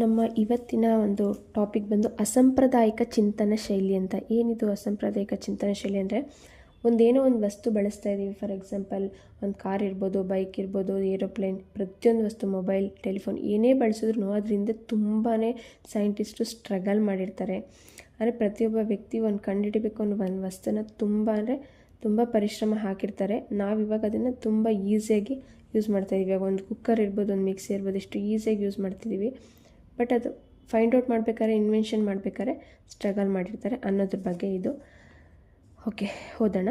ನಮ್ಮ ಇವತ್ತಿನ ಒಂದು ಟಾಪಿಕ್ ಬಂದು ಅಸಾಂಪ್ರದಾಯಿಕ ಚಿಂತನ ಶೈಲಿ ಅಂತ. ಏನಿದು ಅಸಾಂಪ್ರದಾಯಿಕ ಚಿಂತನ ಶೈಲಿ ಅಂದರೆ, ಒಂದೇನೋ ಒಂದು ವಸ್ತು ಬಳಸ್ತಾ ಇದ್ದೀವಿ. ಫಾರ್ ಎಕ್ಸಾಂಪಲ್ ಒಂದು ಕಾರ್ ಇರ್ಬೋದು, ಬೈಕ್ ಇರ್ಬೋದು, ಏರೋಪ್ಲೇನ್, ಪ್ರತಿಯೊಂದು ವಸ್ತು, ಮೊಬೈಲ್, ಟೆಲಿಫೋನ್ ಏನೇ ಬಳಸಿದ್ರು ಅದರಿಂದ ತುಂಬಾ ಸೈಂಟಿಸ್ಟು ಸ್ಟ್ರಗಲ್ ಮಾಡಿರ್ತಾರೆ. ಅಂದರೆ ಪ್ರತಿಯೊಬ್ಬ ವ್ಯಕ್ತಿ ಒಂದು ಕಂಡುಹಿಡಿಬೇಕು ಅನ್ನೋ ಒಂದು ವಸ್ತುನ ತುಂಬ ಪರಿಶ್ರಮ ಹಾಕಿರ್ತಾರೆ. ನಾವಿವಾಗ ಅದನ್ನು ತುಂಬ ಈಸಿಯಾಗಿ ಯೂಸ್ ಮಾಡ್ತಾಯಿದ್ದೀವಿ. ಇವಾಗ ಒಂದು ಕುಕ್ಕರ್ ಇರ್ಬೋದು, ಒಂದು ಮಿಕ್ಸಿ ಇರ್ಬೋದು, ಎಷ್ಟು ಈಸಿಯಾಗಿ ಯೂಸ್ ಮಾಡ್ತಿದ್ದೀವಿ. ಬಟ್ ಅದು ಫೈಂಡ್ ಔಟ್ ಮಾಡಬೇಕಾದ್ರೆ, ಇನ್ವೆನ್ಷನ್ ಮಾಡಬೇಕಾದ್ರೆ ಸ್ಟ್ರಗಲ್ ಮಾಡಿರ್ತಾರೆ ಅನ್ನೋದ್ರ ಬಗ್ಗೆ ಇದು. ಓಕೆ, ಹೋದೋಣ.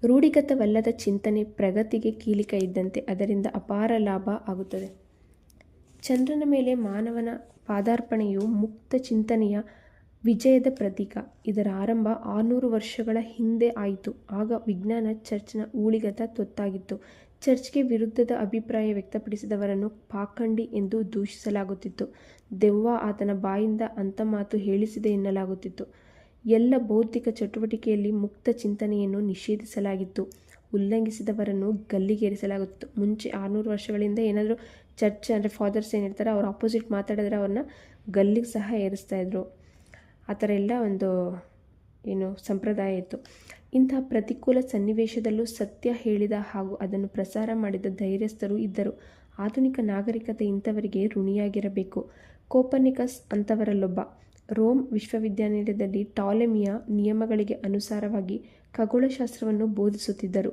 ರೂಢಿಗತವಲ್ಲದ ಚಿಂತನೆ ಪ್ರಗತಿಗೆ ಕೀಲಿಕ ಇದ್ದಂತೆ, ಅದರಿಂದ ಅಪಾರ ಲಾಭ ಆಗುತ್ತದೆ. ಚಂದ್ರನ ಮೇಲೆ ಮಾನವನ ಪಾದಾರ್ಪಣೆಯು ಮುಕ್ತ ಚಿಂತನೆಯ ವಿಜಯದ ಪ್ರತೀಕ. ಇದರ ಆರಂಭ 600 ವರ್ಷಗಳ ಹಿಂದೆ ಆಯಿತು. ಆಗ ವಿಜ್ಞಾನ ಚರ್ಚ್ನ ಊಳಿಗತ ತೊತ್ತಾಗಿತ್ತು. ಚರ್ಚ್ಗೆ ವಿರುದ್ಧದ ಅಭಿಪ್ರಾಯ ವ್ಯಕ್ತಪಡಿಸಿದವರನ್ನು ಪಾಖಂಡಿ ಎಂದು ದೂಷಿಸಲಾಗುತ್ತಿತ್ತು. ದೆವ್ವ ಆತನ ಬಾಯಿಂದ ಅಂಥ ಮಾತು ಹೇಳಿಸಿದೆ ಎನ್ನಲಾಗುತ್ತಿತ್ತು. ಎಲ್ಲ ಬೌದ್ಧಿಕ ಚಟುವಟಿಕೆಯಲ್ಲಿ ಮುಕ್ತ ಚಿಂತನೆಯನ್ನು ನಿಷೇಧಿಸಲಾಗಿತ್ತು. ಉಲ್ಲಂಘಿಸಿದವರನ್ನು ಗಲ್ಲಿಗೇರಿಸಲಾಗುತ್ತಿತ್ತು. ಮುಂಚೆ 600 ವರ್ಷಗಳಿಂದ ಏನಾದರೂ ಚರ್ಚ್ ಅಂದರೆ ಫಾದರ್ಸ್ ಏನಿರ್ತಾರೆ, ಅವ್ರು ಆಪೋಸಿಟ್ ಮಾತಾಡಿದ್ರೆ ಅವ್ರನ್ನ ಗಲ್ಲಿಗೆ ಸಹ ಏರಿಸ್ತಾಯಿದ್ರು. ಆ ಥರ ಎಲ್ಲ ಒಂದು ಸಂಪ್ರದಾಯ ಇತ್ತು. ಇಂತಹ ಪ್ರತಿಕೂಲ ಸನ್ನಿವೇಶದಲ್ಲೂ ಸತ್ಯ ಹೇಳಿದ ಹಾಗೂ ಅದನ್ನು ಪ್ರಸಾರ ಮಾಡಿದ ಧೈರ್ಯಸ್ಥರು ಇದ್ದರು. ಆಧುನಿಕ ನಾಗರಿಕತೆ ಇಂಥವರಿಗೆ ಋಣಿಯಾಗಿರಬೇಕು. ಕೋಪರ್ನಿಕಸ್ ಅಂಥವರಲ್ಲೊಬ್ಬ. ರೋಮ್ ವಿಶ್ವವಿದ್ಯಾನಿಲಯದಲ್ಲಿ ಟಾಲೆಮಿಯ ನಿಯಮಗಳಿಗೆ ಅನುಸಾರವಾಗಿ ಖಗೋಳಶಾಸ್ತ್ರವನ್ನು ಬೋಧಿಸುತ್ತಿದ್ದರು.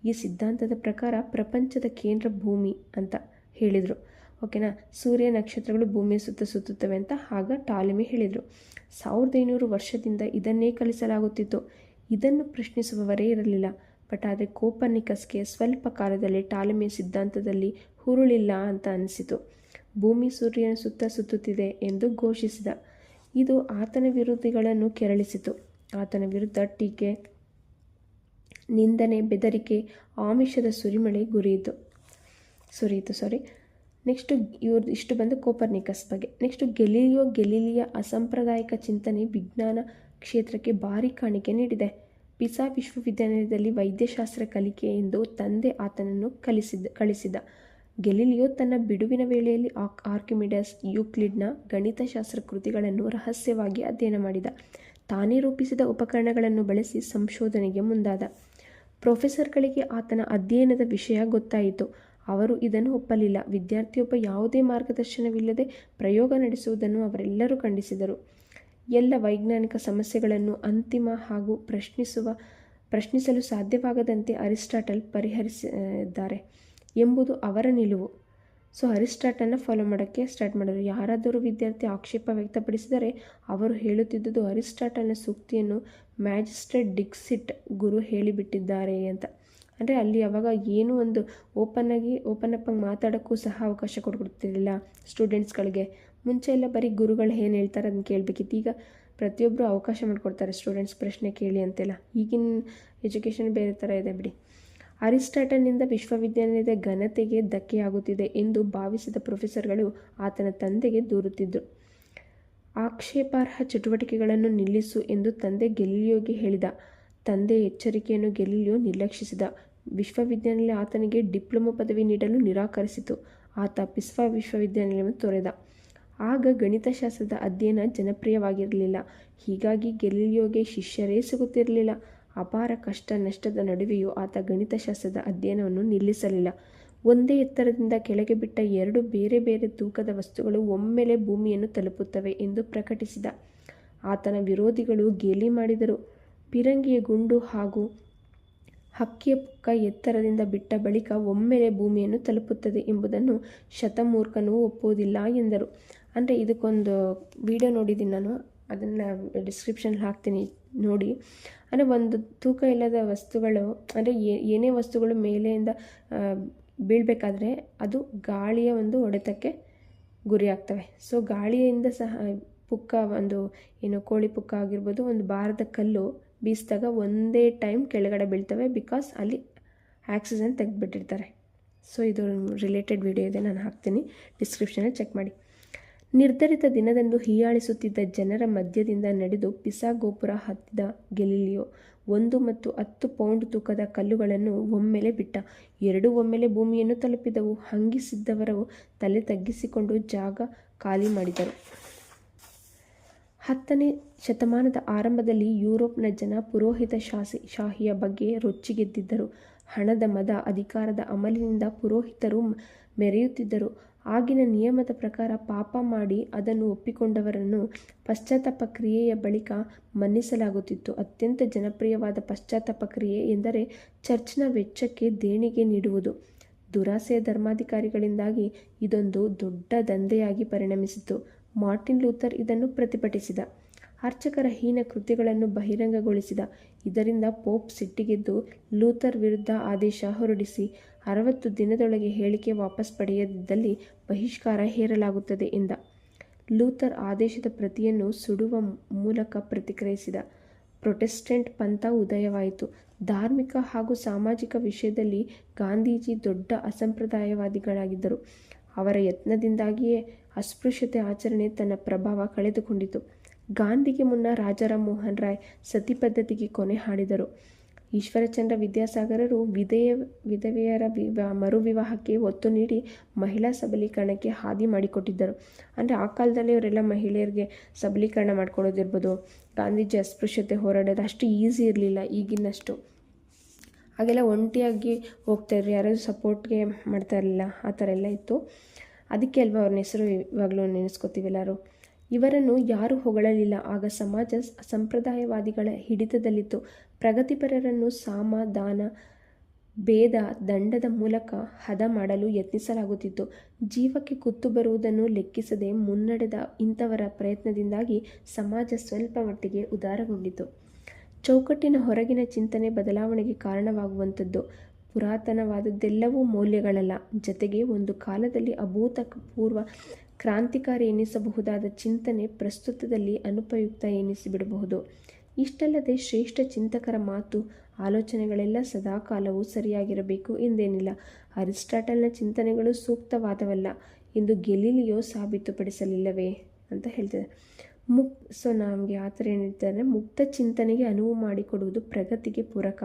ಈ ಸಿದ್ಧಾಂತದ ಪ್ರಕಾರ ಪ್ರಪಂಚದ ಕೇಂದ್ರ ಭೂಮಿ ಅಂತ ಹೇಳಿದರು. ಓಕೆನಾ, ಸೂರ್ಯ ನಕ್ಷತ್ರಗಳು ಭೂಮಿಯ ಸುತ್ತ ಸುತ್ತುತ್ತವೆ ಅಂತ ಆಗ ಟಾಲೆಮಿ ಹೇಳಿದರು. 1500 ವರ್ಷದಿಂದ ಇದನ್ನೇ ಕಲಿಸಲಾಗುತ್ತಿತ್ತು. ಇದನ್ನು ಪ್ರಶ್ನಿಸುವವರೇ ಇರಲಿಲ್ಲ. ಬಟ್ ಆದರೆ ಕೋಪರ್ನಿಕಸ್ಗೆ ಸ್ವಲ್ಪ ಕಾಲದಲ್ಲಿ ಟಾಲೆಮಿಯ ಸಿದ್ಧಾಂತದಲ್ಲಿ ಹುರುಳಿಲ್ಲ ಅಂತ ಅನಿಸಿತು. ಭೂಮಿ ಸೂರ್ಯನ ಸುತ್ತ ಸುತ್ತುತ್ತಿದೆ ಎಂದು ಘೋಷಿಸಿದ. ಇದು ಆತನ ವಿರೋಧಿಗಳನ್ನು ಕೆರಳಿಸಿತು. ಆತನ ವಿರುದ್ಧ ಟೀಕೆ, ನಿಂದನೆ, ಬೆದರಿಕೆ, ಆಮಿಷದ ಸುರಿಮಳೆ ಸುರಿಯಿತು. ನೆಕ್ಸ್ಟು ಇಷ್ಟು ಬಂದು ಕೋಪರ್ನಿಕಸ್ ಬಗ್ಗೆ. ನೆಕ್ಸ್ಟು ಗೆಲಿಲಿಯ ಅಸಾಂಪ್ರದಾಯಿಕ ಚಿಂತನೆ ವಿಜ್ಞಾನ ಕ್ಷೇತ್ರಕ್ಕೆ ಭಾರಿ ಕಾಣಿಕೆ ನೀಡಿದೆ. ಪಿಸಾ ವಿಶ್ವವಿದ್ಯಾನಿಲಯದಲ್ಲಿ ವೈದ್ಯಶಾಸ್ತ್ರ ಕಲಿಕೆ ಎಂದು ತಂದೆ ಆತನನ್ನು ಕಳಿಸಿದ. ಗೆಲಿಲಿಯೋ ತನ್ನ ಬಿಡುವಿನ ವೇಳೆಯಲ್ಲಿ ಆರ್ಕಿಮಿಡಸ್, ಯೂಕ್ಲಿಡ್ನ ಗಣಿತಶಾಸ್ತ್ರ ಕೃತಿಗಳನ್ನು ರಹಸ್ಯವಾಗಿ ಅಧ್ಯಯನ ಮಾಡಿದ. ತಾನೇ ರೂಪಿಸಿದ ಉಪಕರಣಗಳನ್ನು ಬಳಸಿ ಸಂಶೋಧನೆಗೆ ಮುಂದಾದ. ಪ್ರೊಫೆಸರ್ಗಳಿಗೆ ಆತನ ಅಧ್ಯಯನದ ವಿಷಯ ಗೊತ್ತಾಯಿತು. ಅವರು ಇದನ್ನು ಒಪ್ಪಲಿಲ್ಲ. ವಿದ್ಯಾರ್ಥಿಯೊಬ್ಬ ಯಾವುದೇ ಮಾರ್ಗದರ್ಶನವಿಲ್ಲದೆ ಪ್ರಯೋಗ ನಡೆಸುವುದನ್ನು ಅವರೆಲ್ಲರೂ ಖಂಡಿಸಿದರು. ಎಲ್ಲ ವೈಜ್ಞಾನಿಕ ಸಮಸ್ಯೆಗಳನ್ನು ಅಂತಿಮ ಹಾಗೂ ಪ್ರಶ್ನಿಸಲು ಸಾಧ್ಯವಾಗದಂತೆ ಅರಿಸ್ಟಾಟಲ್ ಪರಿಹರಿಸಿದ್ದಾರೆ ಎಂಬುದು ಅವರ ನಿಲುವು. ಸೊ ಅರಿಸ್ಟಾಟಲ್ನ ಫಾಲೋ ಮಾಡೋಕ್ಕೆ ಸ್ಟಾರ್ಟ್ ಮಾಡಿದರು. ಯಾರಾದರೂ ವಿದ್ಯಾರ್ಥಿ ಆಕ್ಷೇಪ ವ್ಯಕ್ತಪಡಿಸಿದರೆ ಅವರು ಹೇಳುತ್ತಿದ್ದುದು ಅರಿಸ್ಟಾಟಲ್ನ ಸೂಕ್ತಿಯನ್ನು ಮ್ಯಾಜಿಸ್ಟ್ರೇಟ್ ಡಿಕ್ಸಿಟ್, ಗುರು ಹೇಳಿಬಿಟ್ಟಿದ್ದಾರೆ ಅಂತ. ಅಂದರೆ ಅಲ್ಲಿ ಅವಾಗ ಏನೂ ಒಂದು ಓಪನ್ ಅಪ್ ಆಗಿ ಮಾತಾಡೋಕ್ಕೂ ಸಹ ಅವಕಾಶ ಕೊಡ್ತಿರಲಿಲ್ಲ ಸ್ಟೂಡೆಂಟ್ಸ್ಗಳಿಗೆ. ಮುಂಚೆ ಎಲ್ಲ ಬರೀ ಗುರುಗಳು ಏನು ಹೇಳ್ತಾರೆ ಅದನ್ನು ಕೇಳಬೇಕಿತ್ತು. ಈಗ ಪ್ರತಿಯೊಬ್ಬರು ಅವಕಾಶ ಮಾಡಿಕೊಡ್ತಾರೆ ಸ್ಟೂಡೆಂಟ್ಸ್ ಪ್ರಶ್ನೆ ಕೇಳಿ ಅಂತೆಲ್ಲ. ಈಗಿನ ಎಜುಕೇಷನ್ ಬೇರೆ ಥರ ಇದೆ ಬಿಡಿ. ಅರಿಸ್ಟಾಟಲ್ನಿಂದ ವಿಶ್ವವಿದ್ಯಾನಿಲಯದ ಘನತೆಗೆ ಧಕ್ಕೆಯಾಗುತ್ತಿದೆ ಎಂದು ಭಾವಿಸಿದ ಪ್ರೊಫೆಸರ್ಗಳು ಆತನ ತಂದೆಗೆ ದೂರುತ್ತಿದ್ದರು. ಆಕ್ಷೇಪಾರ್ಹ ಚಟುವಟಿಕೆಗಳನ್ನು ನಿಲ್ಲಿಸು ಎಂದು ತಂದೆ ಗೆಲಿಲಿಯೋಗೆ ಹೇಳಿದ. ತಂದೆಯ ಎಚ್ಚರಿಕೆಯನ್ನು ಗೆಲಿಲಿಯೋ ನಿರ್ಲಕ್ಷಿಸಿದ. ವಿಶ್ವವಿದ್ಯಾನಿಲಯ ಆತನಿಗೆ ಡಿಪ್ಲೊಮಾ ಪದವಿ ನೀಡಲು ನಿರಾಕರಿಸಿತು. ಆತ ಪಿಸಾ ವಿಶ್ವವಿದ್ಯಾನಿಲಯವನ್ನು ತೊರೆದ. ಆಗ ಗಣಿತಶಾಸ್ತ್ರದ ಅಧ್ಯಯನ ಜನಪ್ರಿಯವಾಗಿರಲಿಲ್ಲ. ಹೀಗಾಗಿ ಗೆಲಿಲಿಯೋಗೆ ಶಿಷ್ಯರೇ ಸಿಗುತ್ತಿರಲಿಲ್ಲ. ಅಪಾರ ಕಷ್ಟ ನಷ್ಟದ ನಡುವೆಯೂ ಆತ ಗಣಿತಶಾಸ್ತ್ರದ ಅಧ್ಯಯನವನ್ನು ನಿಲ್ಲಿಸಲಿಲ್ಲ. ಒಂದೇ ಎತ್ತರದಿಂದ ಕೆಳಗೆ ಬಿಟ್ಟ 2 ಬೇರೆ ಬೇರೆ ತೂಕದ ವಸ್ತುಗಳು ಒಮ್ಮೆಲೆ ಭೂಮಿಯನ್ನು ತಲುಪುತ್ತವೆ ಎಂದು ಪ್ರಕಟಿಸಿದ. ಆತನ ವಿರೋಧಿಗಳು ಗೇಲಿ ಮಾಡಿದರು. ಪಿರಂಗಿಯ ಗುಂಡು ಹಾಗೂ ಹಕ್ಕಿಯ ಪುಕ್ಕ ಎತ್ತರದಿಂದ ಬಿಟ್ಟ ಬಳಿಕ ಒಮ್ಮೆಲೆ ಭೂಮಿಯನ್ನು ತಲುಪುತ್ತದೆ ಎಂಬುದನ್ನು ಶತಮೂರ್ಖನೂ ಒಪ್ಪುವುದಿಲ್ಲ ಎಂದರು. ಅಂದರೆ ಇದಕ್ಕೊಂದು ವಿಡಿಯೋ ನೋಡಿದ್ದೀನಿ ನಾನು, ಅದನ್ನು ಡಿಸ್ಕ್ರಿಪ್ಷನ್ಗೆ ಹಾಕ್ತೀನಿ ನೋಡಿ. ಅಂದರೆ ಒಂದು ತೂಕ ಇಲ್ಲದ ವಸ್ತುಗಳು, ಅಂದರೆ ಏನೇ ವಸ್ತುಗಳು ಮೇಲೆಯಿಂದ ಬೀಳಬೇಕಾದ್ರೆ ಅದು ಗಾಳಿಯ ಒಂದು ಹೊಡೆತಕ್ಕೆ ಗುರಿಯಾಗ್ತವೆ. ಸೊ ಗಾಳಿಯಿಂದ ಸಹ ಪುಕ್ಕ, ಒಂದು ಕೋಳಿ ಪುಕ್ಕ ಆಗಿರ್ಬೋದು, ಒಂದು ಭಾರದ ಕಲ್ಲು ಬೀಸಿದಾಗ ಒಂದೇ ಟೈಮ್ ಕೆಳಗಡೆ ಬೀಳ್ತವೆ. ಬಿಕಾಸ್ ಅಲ್ಲಿ ಆಕ್ಸಿಜನ್ ತೆಗೆದುಬಿಟ್ಟಿರ್ತಾರೆ. ಸೊ ಇದು ರಿಲೇಟೆಡ್ ವಿಡಿಯೋ ಇದೆ, ನಾನು ಹಾಕ್ತೀನಿ ಡಿಸ್ಕ್ರಿಪ್ಷನಲ್ಲಿ ಚೆಕ್ ಮಾಡಿ. ನಿರ್ಧರಿತ ದಿನದಂದು ಹೀಯಾಳಿಸುತ್ತಿದ್ದ ಜನರ ಮಧ್ಯದಿಂದ ನಡೆದು ಪಿಸಾ ಗೋಪುರ ಹತ್ತಿದ ಗೆಲಿಲಿಯೋ 1 ಮತ್ತು 10 ಪೌಂಡ್ ತೂಕದ ಕಲ್ಲುಗಳನ್ನು ಒಮ್ಮೆಲೆ ಬಿಟ್ಟ. ಎರಡೂ ಒಮ್ಮೆಲೆ ಭೂಮಿಯನ್ನು ತಲುಪಿದವು. ಹಂಗಿಸಿದ್ದವರು ತಲೆ ತಗ್ಗಿಸಿಕೊಂಡು ಜಾಗ ಖಾಲಿ ಮಾಡಿದರು. 10ನೇ ಶತಮಾನದ ಆರಂಭದಲ್ಲಿ ಯುರೋಪ್ನ ಜನ ಪುರೋಹಿತ ಶಾಹಿಯ ಬಗ್ಗೆ ರೊಚ್ಚಿಗೆದ್ದಿದ್ದರು. ಹಣದ ಮದ, ಅಧಿಕಾರದ ಅಮಲಿನಿಂದ ಪುರೋಹಿತರು ಮೆರೆಯುತ್ತಿದ್ದರು. ಆಗಿನ ನಿಯಮದ ಪ್ರಕಾರ ಪಾಪ ಮಾಡಿ ಅದನ್ನು ಒಪ್ಪಿಕೊಂಡವರನ್ನು ಪಶ್ಚಾತ್ತಾಪ ಕ್ರಿಯೆಯ ಬಳಿಕ ಮನ್ನಿಸಲಾಗುತ್ತಿತ್ತು. ಅತ್ಯಂತ ಜನಪ್ರಿಯವಾದ ಪಶ್ಚಾತ್ತಾಪ ಕ್ರಿಯೆ ಎಂದರೆ ಚರ್ಚ್ನ ವೆಚ್ಚಕ್ಕೆ ದೇಣಿಗೆ ನೀಡುವುದು. ದುರಾಸೆಯ ಧರ್ಮಾಧಿಕಾರಿಗಳಿಂದಾಗಿ ಇದೊಂದು ದೊಡ್ಡ ದಂಧೆಯಾಗಿ ಪರಿಣಮಿಸಿತು. ಮಾರ್ಟಿನ್ ಲೂಥರ್ ಇದನ್ನು ಪ್ರತಿಭಟಿಸಿದ. ಅರ್ಚಕರ ಹೀನ ಕೃತ್ಯಗಳನ್ನು ಬಹಿರಂಗಗೊಳಿಸಿದ. ಇದರಿಂದ ಪೋಪ್ ಸಿಟ್ಟಿಗೆದ್ದು ಲೂಥರ್ ವಿರುದ್ಧ ಆದೇಶ ಹೊರಡಿಸಿ 60 ದಿನದೊಳಗೆ ಹೇಳಿಕೆ ವಾಪಸ್ ಪಡೆಯದಿದ್ದಲ್ಲಿ ಬಹಿಷ್ಕಾರ ಹೇರಲಾಗುತ್ತದೆ ಎಂದ. ಲೂಥರ್ ಆದೇಶದ ಪ್ರತಿಯನ್ನು ಸುಡುವ ಮೂಲಕ ಪ್ರತಿಕ್ರಿಯಿಸಿದ. ಪ್ರೊಟೆಸ್ಟೆಂಟ್ ಪಂಥ ಉದಯವಾಯಿತು. ಧಾರ್ಮಿಕ ಹಾಗೂ ಸಾಮಾಜಿಕ ವಿಷಯದಲ್ಲಿ ಗಾಂಧೀಜಿ ದೊಡ್ಡ ಅಸಂಪ್ರದಾಯವಾದಿಗಳಾಗಿದ್ದರು. ಅವರ ಯತ್ನದಿಂದಾಗಿಯೇ ಅಸ್ಪೃಶ್ಯತೆ ಆಚರಣೆ ತನ್ನ ಪ್ರಭಾವ ಕಳೆದುಕೊಂಡಿತು. ಗಾಂಧಿಗೆ ಮುನ್ನ ರಾಜಾರಾಮ್ ಮೋಹನ್ ರಾಯ್ ಸತಿ ಪದ್ಧತಿಗೆ ಕೊನೆ ಹಾಡಿದರು. ಈಶ್ವರಚಂದ್ರ ವಿದ್ಯಾಸಾಗರರು ವಿಧವೆಯರ ಮರುವಿವಾಹಕ್ಕೆ ಒತ್ತು ನೀಡಿ ಮಹಿಳಾ ಸಬಲೀಕರಣಕ್ಕೆ ಹಾದಿ ಮಾಡಿಕೊಟ್ಟಿದ್ದರು. ಅಂದರೆ ಆ ಕಾಲದಲ್ಲಿ ಅವರೆಲ್ಲ ಮಹಿಳೆಯರಿಗೆ ಸಬಲೀಕರಣ ಮಾಡ್ಕೊಡೋದಿರ್ಬೋದು. ಗಾಂಧೀಜಿ ಅಸ್ಪೃಶ್ಯತೆ ಹೋರಾಡೋದು ಅಷ್ಟು ಈಸಿ ಇರಲಿಲ್ಲ ಈಗಿನಷ್ಟು. ಹಾಗೆಲ್ಲ ಒಂಟಿಯಾಗಿ ಹೋಗ್ತಾಯಿದ್ರು, ಯಾರು ಸಪೋರ್ಟ್ಗೆ ಮಾಡ್ತಾ ಇರಲಿಲ್ಲ. ಆ ಥರ ಎಲ್ಲ ಇತ್ತು. ಅದಕ್ಕೆ ಅಲ್ವಾ ಅವ್ರನ್ನ ಹೆಸರು ಇವಾಗಲೂ ನೆನೆಸ್ಕೋತೀವಿ ಎಲ್ಲರೂ. ಇವರನ್ನು ಯಾರೂ ಹೊಗಳಲಿಲ್ಲ. ಆಗ ಸಮಾಜ ಸಂಪ್ರದಾಯವಾದಿಗಳ ಹಿಡಿತದಲ್ಲಿತ್ತು. ಪ್ರಗತಿಪರರನ್ನು ಸಾಮ, ದಾನ, ಭೇದ, ದಂಡದ ಮೂಲಕ ಹದ ಮಾಡಲು ಯತ್ನಿಸಲಾಗುತ್ತಿತ್ತು. ಜೀವಕ್ಕೆ ಕುತ್ತು ಬರುವುದನ್ನು ಲೆಕ್ಕಿಸದೆ ಮುನ್ನಡೆದ ಇಂಥವರ ಪ್ರಯತ್ನದಿಂದಾಗಿ ಸಮಾಜ ಸ್ವಲ್ಪ ಮಟ್ಟಿಗೆ ಉದಾರಗೊಂಡಿತು. ಚೌಕಟ್ಟಿನ ಹೊರಗಿನ ಚಿಂತನೆ ಬದಲಾವಣೆಗೆ ಕಾರಣವಾಗುವಂಥದ್ದು. ಪುರಾತನವಾದದ್ದೆಲ್ಲವೂ ಮೌಲ್ಯಗಳಲ್ಲ. ಜತೆಗೆ ಒಂದು ಕಾಲದಲ್ಲಿ ಅಭೂತಪೂರ್ವ ಕ್ರಾಂತಿಕಾರಿ ಎನ್ನಿಸಬಹುದಾದ ಚಿಂತನೆ ಪ್ರಸ್ತುತದಲ್ಲಿ ಅನುಪಯುಕ್ತ ಎನ್ನಿಸಿಬಿಡಬಹುದು. ಇಷ್ಟಲ್ಲದೆ ಶ್ರೇಷ್ಠ ಚಿಂತಕರ ಮಾತು, ಆಲೋಚನೆಗಳೆಲ್ಲ ಸದಾಕಾಲವೂ ಸರಿಯಾಗಿರಬೇಕು ಎಂದೇನಿಲ್ಲ. ಅರಿಸ್ಟಾಟಲ್ನ ಚಿಂತನೆಗಳು ಸೂಕ್ತವಾದವಲ್ಲ ಎಂದು ಗೆಲಿಲಿಯೋ ಸಾಬೀತುಪಡಿಸಲಿಲ್ಲವೇ ಅಂತ ಹೇಳ್ತಿದ್ದಾರೆ. ನಮಗೆ ಆ ಥರ ಏನು ಹೇಳ್ತಾರೆ, ಮುಕ್ತ ಚಿಂತನೆಗೆ ಅನುವು ಮಾಡಿಕೊಡುವುದು ಪ್ರಗತಿಗೆ ಪೂರಕ.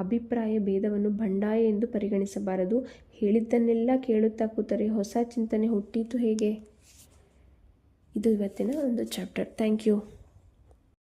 ಅಭಿಪ್ರಾಯ ಭೇದವನ್ನು ಬಂಡಾಯ ಎಂದು ಪರಿಗಣಿಸಬಾರದು. ಹೇಳಿದ್ದನ್ನೆಲ್ಲ ಕೇಳುತ್ತಾ ಕೂತರೆ ಹೊಸ ಚಿಂತನೆ ಹುಟ್ಟೀತು ಹೇಗೆ? ಇದು ಇವತ್ತಿನ ಒಂದು ಚಾಪ್ಟರ್. Thank you.